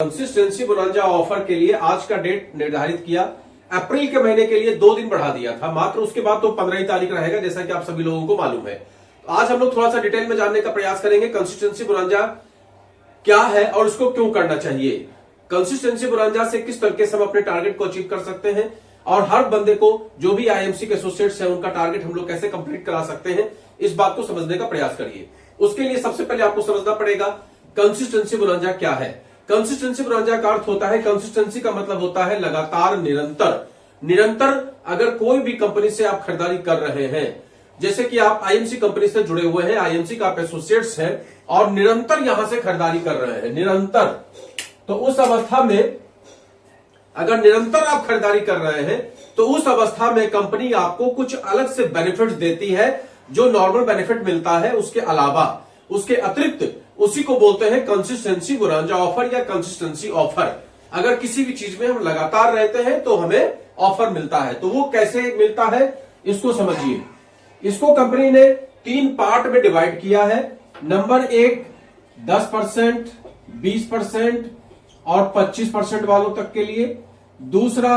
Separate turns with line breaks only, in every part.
Consistency bonanza offer के लिए आज का डेट निर्धारित किया। अप्रैल के महीने के लिए 2 दिन बढ़ा दिया था मात्र, उसके बाद तो 15 तारीख रहेगा जैसा कि आप सभी लोगों को मालूम है। तो आज हम लोग थोड़ा सा डिटेल में जानने का प्रयास करेंगे कंसिस्टेंसी बोनांजा क्या है और इसको क्यों करना चाहिए, कंसिस्टेंसी बोनांजा से किस तरीके से हम अपने टारगेट को अचीव कर सकते हैं और हर बंदे को जो भी आईएमसी के एसोसिएट्स हैं उनका टारगेट हम लोग कैसे कंप्लीट करा सकते हैं, इस बात को समझने का प्रयास करिए। उसके लिए सबसे पहले आपको समझना पड़ेगा कंसिस्टेंसी बोनांजा क्या है। कंसिस्टेंसी बोनांजा का अर्थ होता है, कंसिस्टेंसी का मतलब होता है लगातार, निरंतर अगर कोई भी कंपनी से आप खरीदारी कर रहे हैं, जैसे कि आप आईएमसी कंपनी से जुड़े हुए हैं, आईएमसी का आप एसोसिएट्स हैं और निरंतर यहां से खरीदारी कर रहे हैं निरंतर, तो उस अवस्था में अगर निरंतर आप खरीदारी कर रहे हैं तो उस अवस्था में कंपनी आपको कुछ अलग से बेनिफिट्स देती है, जो नॉर्मल बेनिफिट मिलता है उसके अलावा, उसके अतिरिक्त, उसी को बोलते हैं कंसिस्टेंसी बोनांजा ऑफर या कंसिस्टेंसी ऑफर। अगर किसी भी चीज में हम लगातार रहते हैं तो हमें ऑफर मिलता है। तो वो कैसे मिलता है इसको समझिए। इसको कंपनी ने 3 पार्ट में डिवाइड किया है। नंबर 1 10%, 20% और 25% वालों तक के लिए, दूसरा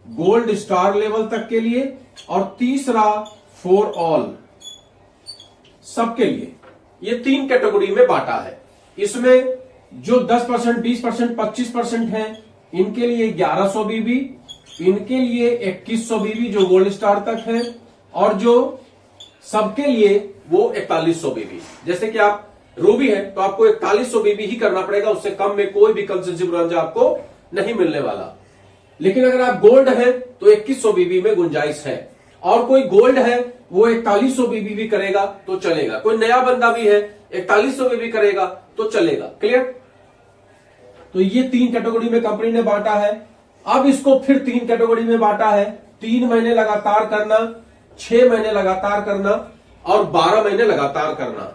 गोल्ड स्टार लेवल तक के लिए और तीसरा फॉर ऑल, सबके लिए। ये 3 कैटेगरी में बांटा है। इसमें जो 10%, 20%, 25% है इनके लिए 1100 बीबी, इनके लिए 2100 बीबी जो गोल्ड स्टार तक है, और जो सबके लिए वो 4100 बीबी। जैसे कि आप रूबी है तो आपको 4100 बीबी ही करना पड़ेगा, उससे कम में कोई भी कंसिस्टेंसी बोनांजा आपको नहीं मिलने वाला। लेकिन अगर आप गोल्ड है तो 2100 बीबी में गुंजाइश है, और कोई गोल्ड है वो 4100 बीबी भी करेगा तो चलेगा, कोई नया बंदा भी है 4100 बीबी करेगा तो चलेगा। क्लियर? तो ये 3 कैटेगरी में कंपनी ने बांटा है। अब इसको फिर 3 कैटेगरी में बांटा है, 3 महीने लगातार करना, 6 महीने लगातार करना और 12 महीने लगातार करना।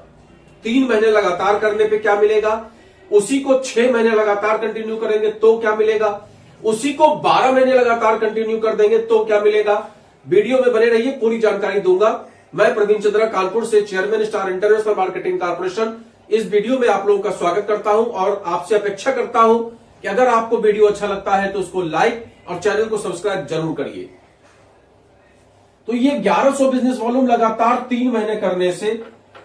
3 महीने लगातार करने पे क्या मिलेगा, उसी को 6 महीने लगातार कंटिन्यू करेंगे तो क्या मिलेगा, उसी को 12 महीने लगातार कंटिन्यू कर देंगे तो क्या मिलेगा। वीडियो में बने रहिए, पूरी जानकारी दूंगा। मैं प्रवीण चंद्रा कानपुर से, chairman star international marketing corporation, इस वीडियो में आप लोगों का स्वागत करता हूं और आपसे अपेक्षा करता हूं कि अगर आपको वीडियो अच्छा लगता है तो उसको लाइक और चैनल को सब्सक्राइब जरूर करिए। तो ये 1100 बिजनेस वॉल्यूम लगातार 3 महीने करने से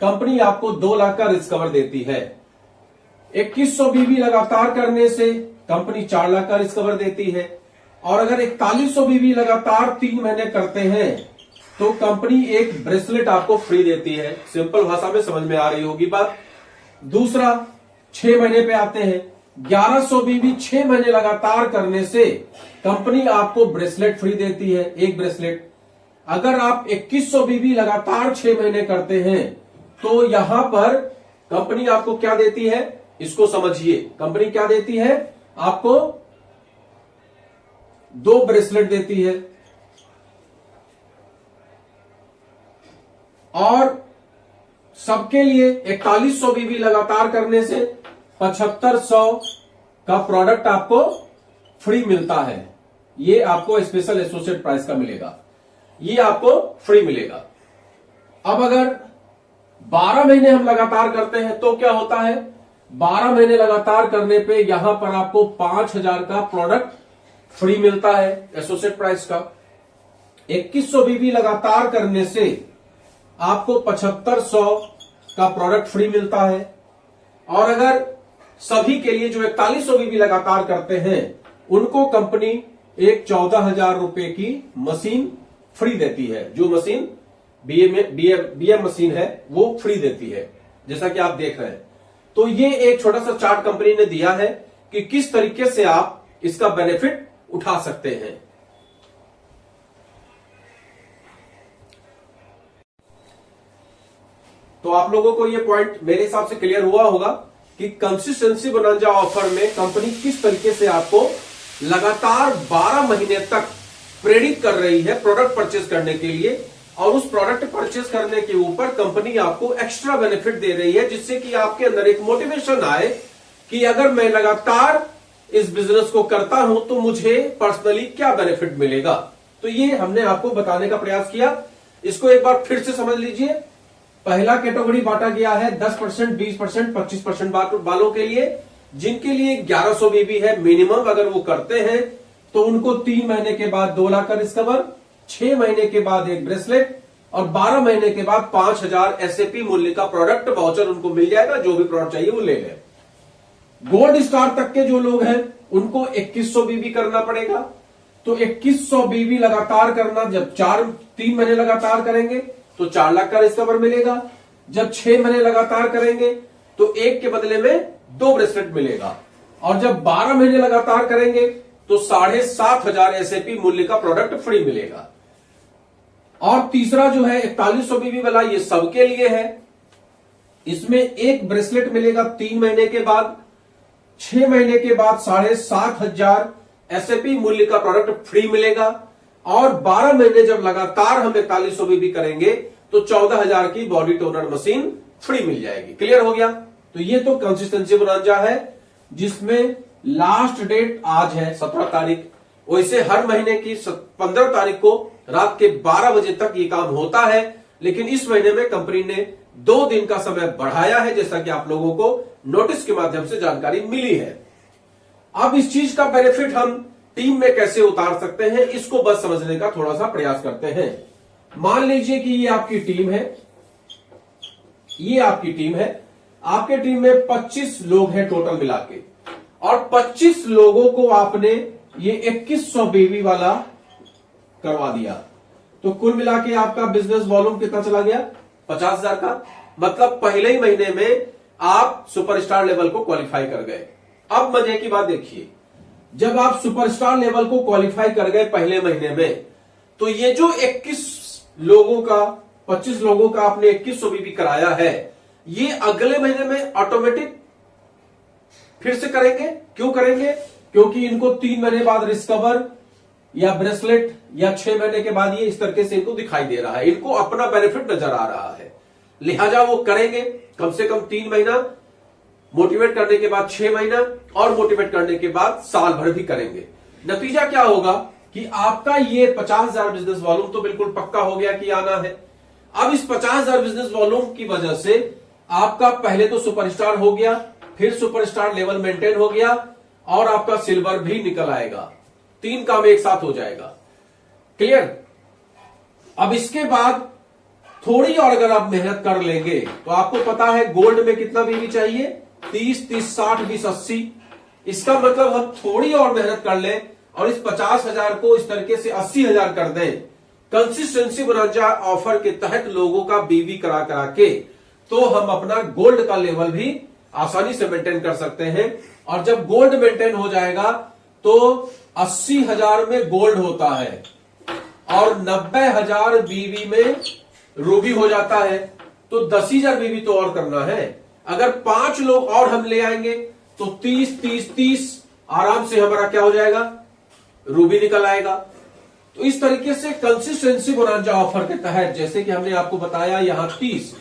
कंपनी आपको 2 लाख का रिस्क कवर देती है। 2100 बीबी लगातार करने से कंपनी 4 लाख का रिस्क कवर देती है, और अगर 4100 बीबी लगातार 3 महीने करते हैं तो कंपनी एक ब्रेसलेट आपको फ्री देती है। सिंपल भाषा में समझ में आ रही होगी बात। दूसरा 6 महीने पे आते हैं, 1100 बीबी 6 महीने लगातार करने से कंपनी आपको ब्रेसलेट फ्री देती है, एक ब्रेसलेट। अगर आप 2100 बीबी लगातार 6 महीने करते हैं तो यहां पर कंपनी आपको क्या देती है, इसको समझिए। कंपनी क्या देती है आपको, 2 ब्रेसलेट देती है, और सबके लिए 4100 बीबी लगातार करने से 7500 का प्रोडक्ट आपको फ्री मिलता है। ये आपको स्पेशल एसोसिएट प्राइस का मिलेगा, ये आपको फ्री मिलेगा। अब अगर 12 महीने हम लगातार करते हैं तो क्या होता है, 12 महीने लगातार करने पे यहां पर आपको 5000 का प्रोडक्ट फ्री मिलता है एसोसिएट प्राइस का। 2100 बीबी लगातार करने से आपको 7500 का प्रोडक्ट फ्री मिलता है, और अगर सभी के लिए जो 4100 बीबी लगातार करते हैं उनको कंपनी एक 14000 रुपए की मशीन फ्री देती है। जो मशीन बीएम मशीन है वो फ्री देती है, जैसा कि आप देख रहे हैं। तो ये एक छोटा सा चार्ट कंपनी ने दिया है कि किस तरीके से आप इसका बेनिफिट उठा सकते हैं। तो आप लोगों को ये पॉइंट मेरे हिसाब से क्लियर हुआ होगा कि कंसिस्टेंसी बोनांजा ऑफर में कंपनी किस तरीके से आपको लगातार 12 महीने तक प्रेरित कर रही है प्रोडक्ट परचेज करने के लिए, और उस प्रोडक्ट परचेज करने के ऊपर कंपनी आपको एक्स्ट्रा बेनिफिट दे रही है, जिससे कि आपके अंदर एक मोटिवेशन आए कि अगर मैं लगातार इस बिजनेस को करता हूं तो मुझे पर्सनली क्या बेनिफिट मिलेगा। तो ये हमने आपको बताने का प्रयास किया। इसको एक बार फिर से समझ लीजिए। पहला कैटेगरी बांटा गया है 10%, 20%, 25% वालों के लिए, जिनके लिए 1100 बीबी है मिनिमम, अगर वो करते हैं तो उनको 3 महीने के बाद 2 लाख का रिस्क कवर, 6 महीने के बाद एक ब्रेसलेट और 12 महीने के बाद 5000 एसएपी मूल्य का प्रोडक्ट वाउचर उनको मिल जाएगा। जो भी प्रोडक्ट चाहिए वो ले लें। गोल्ड स्टार तक के जो लोग हैं उनको 2100 बीबी करना पड़ेगा। तो 2100 बीबी लगातार करना, जब 3 महीने लगातार करेंगे तो 4 लाख का रिस्क कवर मिलेगा। जब 6 महीने लगातार करेंगे तो एक के बदले में 2 ब्रेसलेट मिलेगा। और जब 12 महीने लगातार करेंगे तो 7500 एसएपी मूल्य का प्रोडक्ट फ्री मिलेगा। और तीसरा जो है 4100 बीबी वाला, ये सबके लिए है। इसमें एक ब्रेसलेट मिलेगा 3 महीने के बाद, 6 महीने के बाद 7500 एसएपी मूल्य का प्रोडक्ट फ्री मिलेगा। और 12 महीने जब लगातार हम 4100 बीबी करेंगे तो 14000 की बॉडी टोनर मशीन फ्री मिल जाएगी। क्लियर हो गया? तो ये तो कंसिस्टेंसी बोनांजा है जिसमें लास्ट डेट आज है 17 तारीख। वैसे हर महीने की 15 तारीख को रात के 12 बजे तक ये काम होता है, लेकिन इस महीने में कंपनी ने 2 दिन का समय बढ़ाया है, जैसा कि आप लोगों को नोटिस के माध्यम से जानकारी मिली है। अब इस चीज का बेनिफिट हम टीम में कैसे उतार सकते हैं, इसको बस समझने का थोड़ा सा प्रयास करते हैं। मान लीजिए कि ये आपकी टीम है, ये आपकी टीम है। आपके टीम में 25 लोग हैं टोटल मिला के, और 25 लोगों को आपने ये 2100 बीबी वाला करवा दिया। तो कुल मिला के आपका बिजनेस वॉल्यूम कितना चला गया? 50,000 का। मतलब पहले ही महीने में आप सुपरस्टार लेवल को क्वालिफाई कर गए। अब मजे की बात देखिए, जब आप सुपरस्टार लेवल को क्वालिफाई कर गए पहले महीने में, तो ये जो 21 लोगों का 25 लोगों का आपने 2100 बीबी कराया है, ये अगले महीने में ऑटोमेटिक फिर से करेंगे। क्यों करेंगे? क्योंकि इनको 3 महीने बाद रिस्क कवर या ब्रेसलेट या 6 महीने के बाद ये इस तरीके से इनको दिखाई दे रहा है, इनको अपना बेनिफिट नजर आ रहा है, लिहाजा वो करेंगे। कम से कम 3 महीना मोटिवेट करने के बाद 6 महीना और मोटिवेट करने के बाद साल भर भी करेंगे। नतीजा क्या होगा कि आपका ये 50,000 बिजनेस वॉल्यूम तो बिल्कुल पक्का हो गया कि आना है। अब इस 50,000 बिजनेस वॉल्यूम की वजह से आपका पहले तो सुपरस्टार हो गया, फिर सुपरस्टार लेवल मेंटेन हो गया और आपका सिल्वर भी निकल आएगा। 3 काम एक साथ हो जाएगा। क्लियर? अब इसके बाद थोड़ी और अगर आप मेहनत कर लेंगे तो आपको पता है गोल्ड में कितना बीबी चाहिए? 30, 30, 60, 20, 80। इसका मतलब हम थोड़ी और मेहनत कर लें और इस 50,000 को इस तरीके से 80,000 कर दें, कंसिस्टेंसी बोनांजा ऑफर के तहत लोगों का बीबी करा करा के, तो हम अपना गोल्ड का लेवल भी आसानी से मेंटेन कर सकते हैं। और जब गोल्ड मेंटेन हो जाएगा तो 80,000 में गोल्ड होता है और 90,000 बीबी में रूबी हो जाता है। तो 10,000 बीबी तो और करना है। अगर 5 लोग और हम ले आएंगे तो 30, 30, 30 आराम से हमारा क्या हो जाएगा? रूबी निकल आएगा। तो इस तरीके से कंसिस्टेंसी बोनांजा ऑफर के तहत, जैसे कि हमने आपको बताया यहां 30,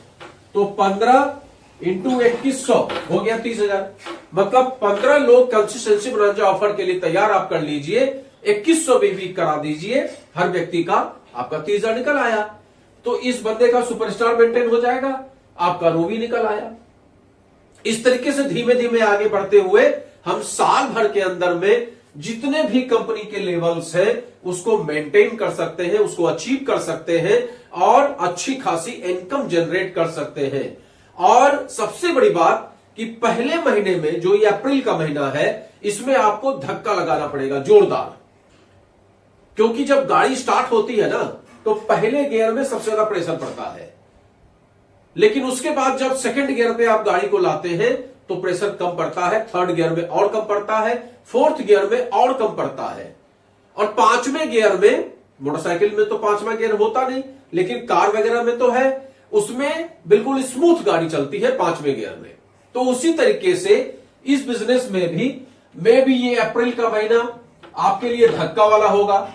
तो 15 इंटू 2100 हो गया 30,000। मतलब 15 लोग कंसिस्टेंसी बोनांजा ऑफर के लिए तैयार आप कर लीजिए, 2100 बीबी करा दीजिए हर व्यक्ति का, आपका 30,000 निकल आया। तो इस बंदे का सुपरस्टार मेंटेन हो जाएगा, आपका रूबी निकल आया। इस तरीके से धीमे धीमे आगे बढ़ते हुए हम साल भर के अंदर में जितने भी कंपनी के लेवल्स हैं उसको मेंटेन कर सकते हैं, उसको अचीव कर सकते हैं और अच्छी खासी इनकम जनरेट कर सकते हैं। और सबसे बड़ी बात कि पहले महीने में जो ये अप्रैल का महीना है, इसमें आपको धक्का लगाना पड़ेगा जोरदार, क्योंकि जब गाड़ी स्टार्ट होती है ना तो पहले गियर में सबसे ज्यादा प्रेशर पड़ता है, लेकिन उसके बाद जब सेकंड गियर पे आप गाड़ी को लाते हैं तो प्रेशर कम पड़ता है, थर्ड गियर में और कम पड़ता है, फोर्थ गियर में और कम पड़ता है, और 5वें गियर में, मोटरसाइकिल में तो 5वां गियर होता नहीं, लेकिन कार वगैरह में तो है, उसमें बिल्कुल स्मूथ गाड़ी चलती है 5वें गियर में। तो उसी तरीके से इस बिजनेस में भी ये अप्रैल का महीना आपके लिए धक्का वाला होगा,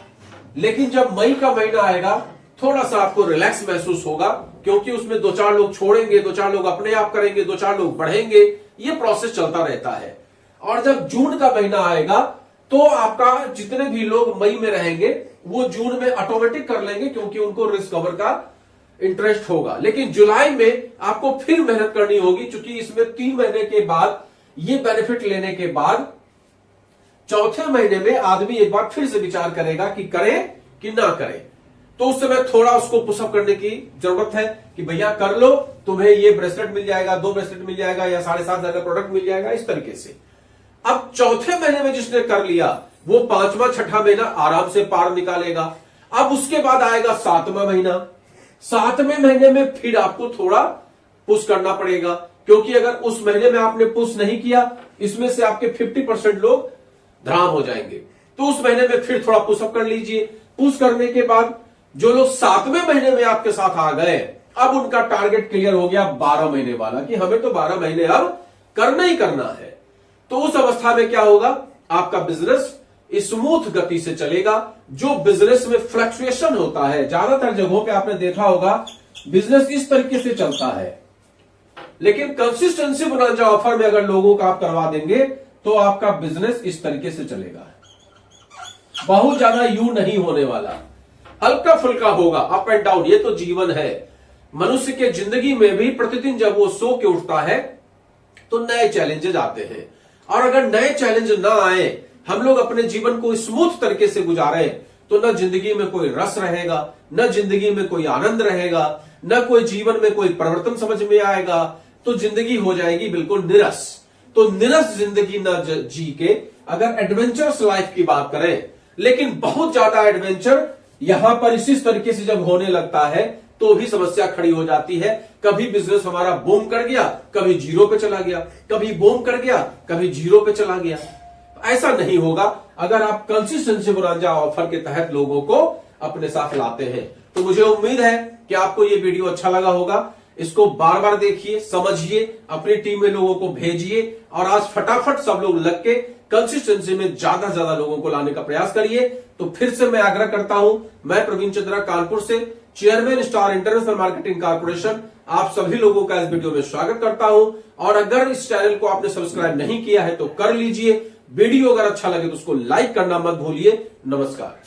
लेकिन जब मई का महीना आएगा थोड़ा सा आपको रिलैक्स महसूस होगा, क्योंकि उसमें 2-4 लोग छोड़ेंगे, 2-4 लोग अपने आप करेंगे, 2-4 लोग बढ़ेंगे, ये प्रोसेस चलता रहता है। और जब जून का महीना आएगा तो आपका जितने भी लोग मई में रहेंगे वो जून में ऑटोमेटिक कर लेंगे, क्योंकि उनको रिस्क कवर का इंटरेस्ट होगा। लेकिन जुलाई में आपको फिर मेहनत करनी होगी, क्योंकि इसमें 3 महीने के बाद ये बेनिफिट लेने के बाद चौथे महीने में आदमी एक बार फिर से विचार करेगा कि करे कि ना करे। तो उस समय थोड़ा उसको पुशअप करने की जरूरत है कि भैया कर लो, तुम्हें ये ब्रेसलेट मिल जाएगा, 2 ब्रेसलेट मिल जाएगा या 7,500 का प्रोडक्ट मिल जाएगा, इस तरीके से। अब चौथे महीने में जिसने कर लिया वो 5वां 6ठा महीना आराम से पार निकालेगा। अब उसके बाद आएगा 7वां महीना। 7वें महीने में फिर आपको थोड़ा पुश करना पड़ेगा, क्योंकि अगर उस महीने में आपने पुश नहीं किया, इसमें से आपके 50% लोग धराम हो जाएंगे। तो उस महीने में फिर थोड़ा पुशअप कर लीजिए। पुश करने के बाद जो लोग 7वें महीने में आपके साथ आ गए, अब उनका टारगेट क्लियर हो गया 12 महीने वाला कि हमें तो 12 महीने अब करना ही करना है। तो उस अवस्था में क्या होगा, आपका बिजनेस स्मूथ गति से चलेगा। जो बिजनेस में फ्लक्चुएशन होता है, ज्यादातर जगहों पे आपने देखा होगा बिजनेस इस तरीके से चलता है, लेकिन कंसिस्टेंसी बोनांजा ऑफर में अगर लोगों का आप करवा देंगे तो आपका बिजनेस इस तरीके से चलेगा। बहुत ज्यादा यू नहीं होने वाला, हल्का फुल्का होगा, अप एंड डाउन। ये तो जीवन है। मनुष्य के जिंदगी में भी प्रतिदिन जब वो सो के उठता है तो नए चैलेंजेस आते हैं, और अगर नए चैलेंज ना आए, हम लोग अपने जीवन को स्मूथ तरीके से गुजारे, तो न जिंदगी में कोई रस रहेगा, न जिंदगी में कोई आनंद रहेगा, न कोई जीवन में कोई परिवर्तन समझ में आएगा। तो जिंदगी हो जाएगी बिल्कुल निरस। तो निरस जिंदगी न जी के अगर एडवेंचरस लाइफ की बात करें, लेकिन बहुत ज्यादा एडवेंचर यहां पर इसी तरीके से जब होने लगता है तो भी समस्या खड़ी हो जाती है। कभी बिजनेस हमारा बूम कर गया, कभी जीरो पे चला गया, कभी बूम कर गया, कभी जीरो पे चला गया। ऐसा नहीं होगा अगर आप कंसिस्टेंसी बोनांजा ऑफर के तहत लोगों को अपने साथ लाते हैं। तो मुझे उम्मीद है कि आपको ये वीडियो अच्छा लगा होगा। इसको बार बार देखिए, समझिए, अपनी टीम में लोगों को भेजिए, और आज फटाफट सब लोग लग के कंसिस्टेंसी में ज्यादा से ज्यादा लोगों को लाने का प्रयास करिए। तो फिर से मैं आग्रह करता हूं, मैं प्रवीण चंद्रा कानपुर से, chairman star international marketing corporation, आप सभी लोगों का इस वीडियो में स्वागत करता हूं। और अगर इस चैनल को आपने सब्सक्राइब नहीं किया है तो कर लीजिए। वीडियो अगर अच्छा लगे तो उसको लाइक करना मत भूलिए। नमस्कार।